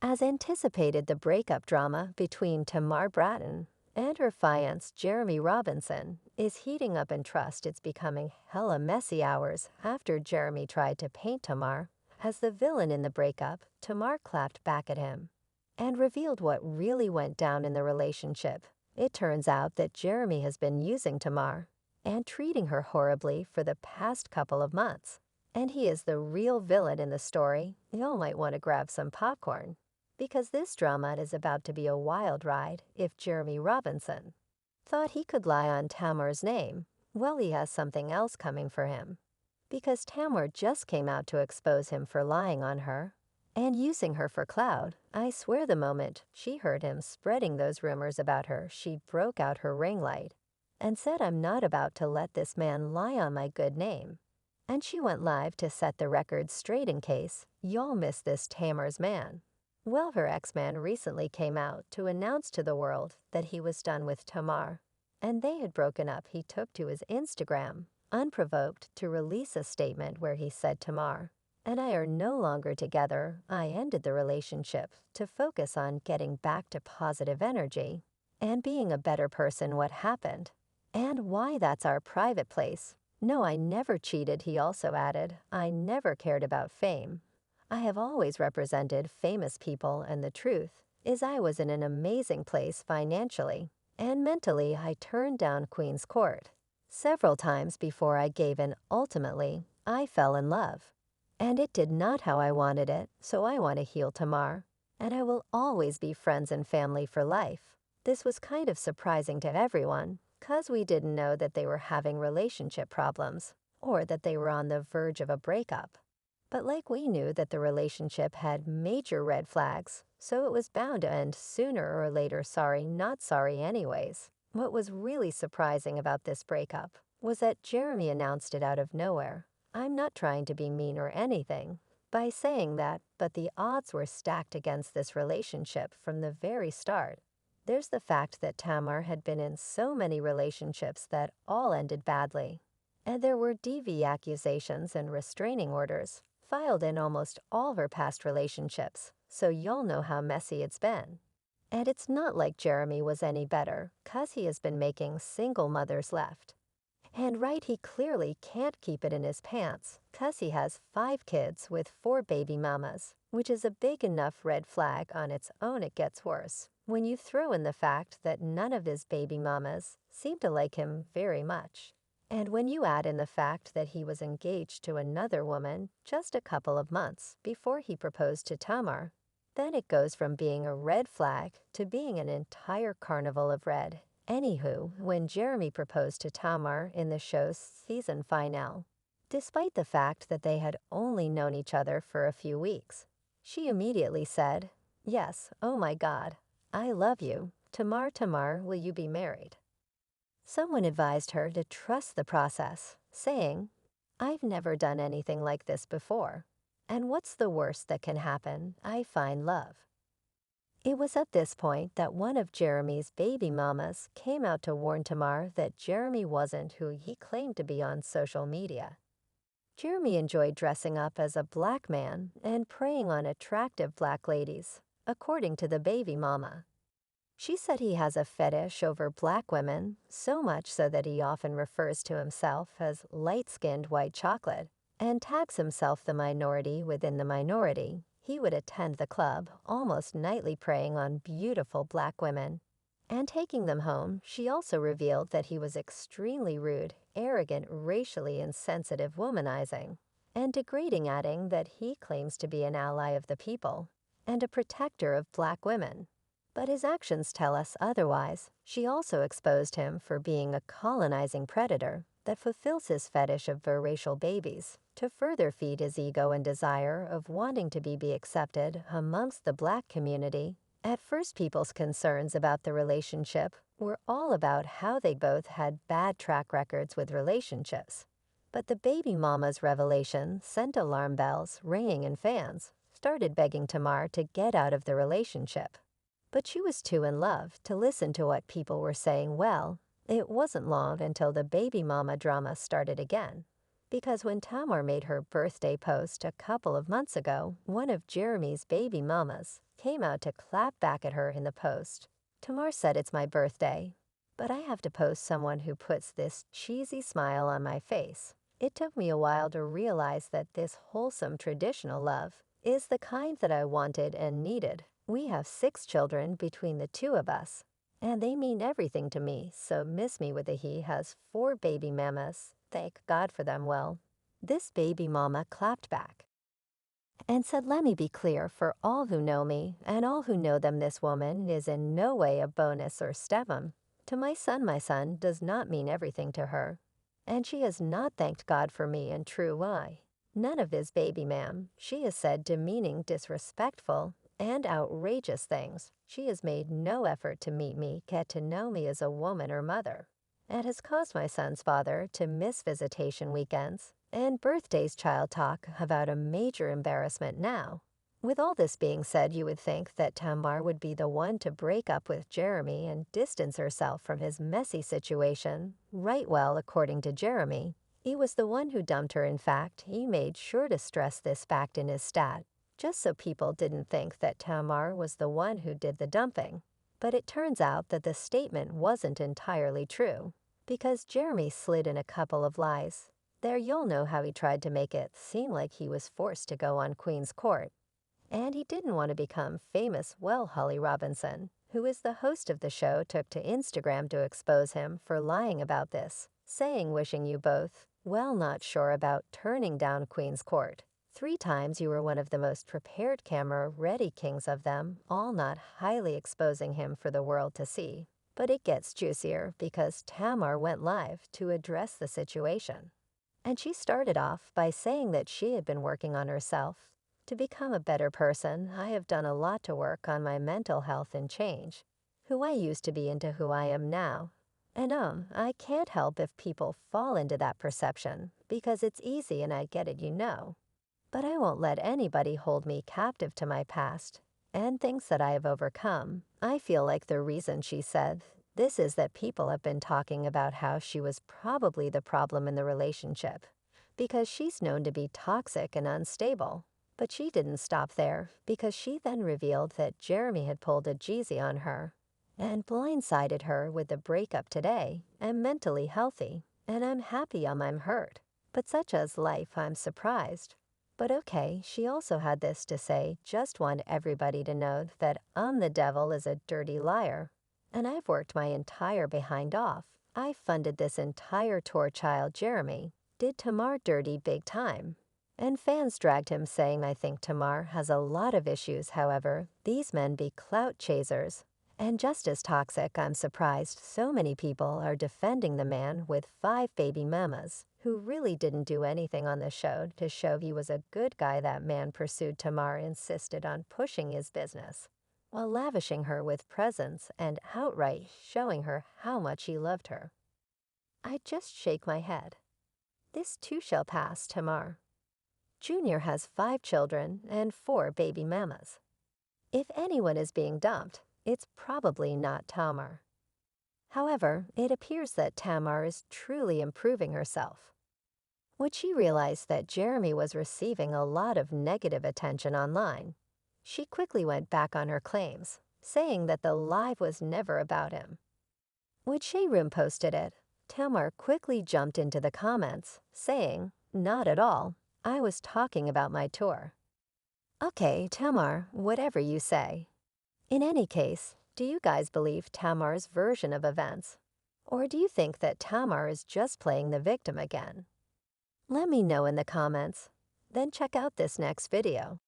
As anticipated, the breakup drama between Tamar Braxton and her fiancé Jeremy Robinson is heating up, and trust it's becoming hella messy hours after Jeremy tried to paint Tamar as the villain in the breakup. Tamar clapped back at him and revealed what really went down in the relationship. It turns out that Jeremy has been using Tamar and treating her horribly for the past couple of months, and he is the real villain in the story. Y'all might want to grab some popcorn, because this drama is about to be a wild ride. If Jeremy Robinson thought he could lie on Tamar's name, well, he has something else coming for him, because Tamar just came out to expose him for lying on her and using her for clout. I swear the moment she heard him spreading those rumors about her, she broke out her ring light and said, "I'm not about to let this man lie on my good name." And she went live to set the record straight in case y'all missed this Tamar's man. Well, her ex-man recently came out to announce to the world that he was done with Tamar, and they had broken up. He took to his Instagram, unprovoked, to release a statement where he said, "Tamar and I are no longer together. I ended the relationship to focus on getting back to positive energy and being a better person. What happened and why, that's our private place. No, I never cheated." He also added, "I never cared about fame. I have always represented famous people, and the truth is I was in an amazing place financially and mentally. I turned down Queen's Court several times before I gave in. Ultimately, I fell in love, and it did not how I wanted it, so I want to heal Tamar, and I will always be friends and family for life." This was kind of surprising to everyone, cause we didn't know that they were having relationship problems or that they were on the verge of a breakup. But like, we knew that the relationship had major red flags, so it was bound to end sooner or later. Sorry, not sorry anyways. What was really surprising about this breakup was that Jeremy announced it out of nowhere. I'm not trying to be mean or anything by saying that, but the odds were stacked against this relationship from the very start. There's the fact that Tamar had been in so many relationships that all ended badly, and there were DV accusations and restraining orders filed in almost all her past relationships, so y'all know how messy it's been. And it's not like Jeremy was any better, cause he has been making single mothers left and right. He clearly can't keep it in his pants, cause he has 5 kids with 4 baby mamas, which is a big enough red flag on its own. It gets worse when you throw in the fact that none of his baby mamas seem to like him very much. And when you add in the fact that he was engaged to another woman just a couple of months before he proposed to Tamar, then it goes from being a red flag to being an entire carnival of red. Anywho, when Jeremy proposed to Tamar in the show's season finale, despite the fact that they had only known each other for a few weeks, she immediately said, "Yes, oh my God, I love you. Tamar, Tamar, will you be married?" Someone advised her to trust the process, saying, "I've never done anything like this before, and what's the worst that can happen? I find love." It was at this point that one of Jeremy's baby mamas came out to warn Tamar that Jeremy wasn't who he claimed to be on social media. Jeremy enjoyed dressing up as a black man and preying on attractive black ladies, according to the baby mama. She said he has a fetish over black women, so much so that he often refers to himself as light-skinned white chocolate and tags himself the minority within the minority. He would attend the club almost nightly, preying on beautiful black women and taking them home. She also revealed that he was extremely rude, arrogant, racially insensitive, womanizing, and degrading, adding that he claims to be an ally of the people and a protector of black women, but his actions tell us otherwise. She also exposed him for being a colonizing predator that fulfills his fetish of biracial babies to further feed his ego and desire of wanting to be accepted amongst the black community. At first, people's concerns about the relationship were all about how they both had bad track records with relationships. But the baby mama's revelation sent alarm bells ringing, and fans started begging Tamar to get out of the relationship. But she was too in love to listen to what people were saying. Well, it wasn't long until the baby mama drama started again, because when Tamar made her birthday post a couple of months ago, one of Jeremy's baby mamas came out to clap back at her in the post. Tamar said it's my birthday, but I have to post someone who puts this cheesy smile on my face. It took me a while to realize that this wholesome traditional love is the kind that I wanted and needed. We have 6 children between the two of us, and they mean everything to me, so Miss Me with a He has 4 baby mamas. Thank God for them. Well, this baby mama clapped back and said, "Let me be clear for all who know me and all who know them, this woman is in no way a bonus or stepmom. To my son does not mean everything to her, and she has not thanked God for me in true why. None of this baby ma'am. She has said demeaning, disrespectful, and outrageous things. She has made no effort to meet me, get to know me as a woman or mother, and has caused my son's father to miss visitation weekends and birthdays. Child talk about a major embarrassment now." With all this being said, you would think that Tamar would be the one to break up with Jeremy and distance herself from his messy situation. Right, well, according to Jeremy, he was the one who dumped her. In fact, he made sure to stress this fact in his stat, just so people didn't think that Tamar was the one who did the dumping. But it turns out that the statement wasn't entirely true, because Jeremy slid in a couple of lies. There, you'll know how he tried to make it seem like he was forced to go on Queen's Court, and he didn't want to become famous. Well, Holly Robinson, who is the host of the show, took to Instagram to expose him for lying about this, saying, "Wishing you both, well, not sure about turning down Queen's Court. 3 times you were one of the most prepared, camera-ready kings of them all," not highly exposing him for the world to see. But it gets juicier because Tamar went live to address the situation. And she started off by saying that she had been working on herself to become a better person. "I have done a lot to work on my mental health and change who I used to be into who I am now. And I can't help if people fall into that perception because it's easy and I get it, you know. But I won't let anybody hold me captive to my past and things that I have overcome." I feel like the reason she said this is that people have been talking about how she was probably the problem in the relationship because she's known to be toxic and unstable. But she didn't stop there, because she then revealed that Jeremy had pulled a Jeezy on her and blindsided her with the breakup today. "I'm mentally healthy, and I'm happy. I'm hurt. But such as life, I'm surprised." But okay, she also had this to say: "Just want everybody to know that the devil is a dirty liar. And I've worked my entire behind off. I funded this entire tour." Child Jeremy did Tamar dirty big time, and fans dragged him, saying, "I think Tamar has a lot of issues. However, these men be clout chasers and just as toxic. I'm surprised so many people are defending the man with 5 baby mamas who really didn't do anything on the show to show he was a good guy." That man pursued Tamar, insisted on pushing his business while lavishing her with presents and outright showing her how much he loved her. I just shake my head. This too shall pass. Tamar Jr. has 5 children and 4 baby mamas. If anyone is being dumped, it's probably not Tamar. However, it appears that Tamar is truly improving herself. When she realized that Jeremy was receiving a lot of negative attention online, she quickly went back on her claims, saying that the live was never about him. When Shayroom posted it, Tamar quickly jumped into the comments, saying, "Not at all. I was talking about my tour." Okay, Tamar, whatever you say. In any case, do you guys believe Tamar's version of events? Or do you think that Tamar is just playing the victim again? Let me know in the comments. Then check out this next video.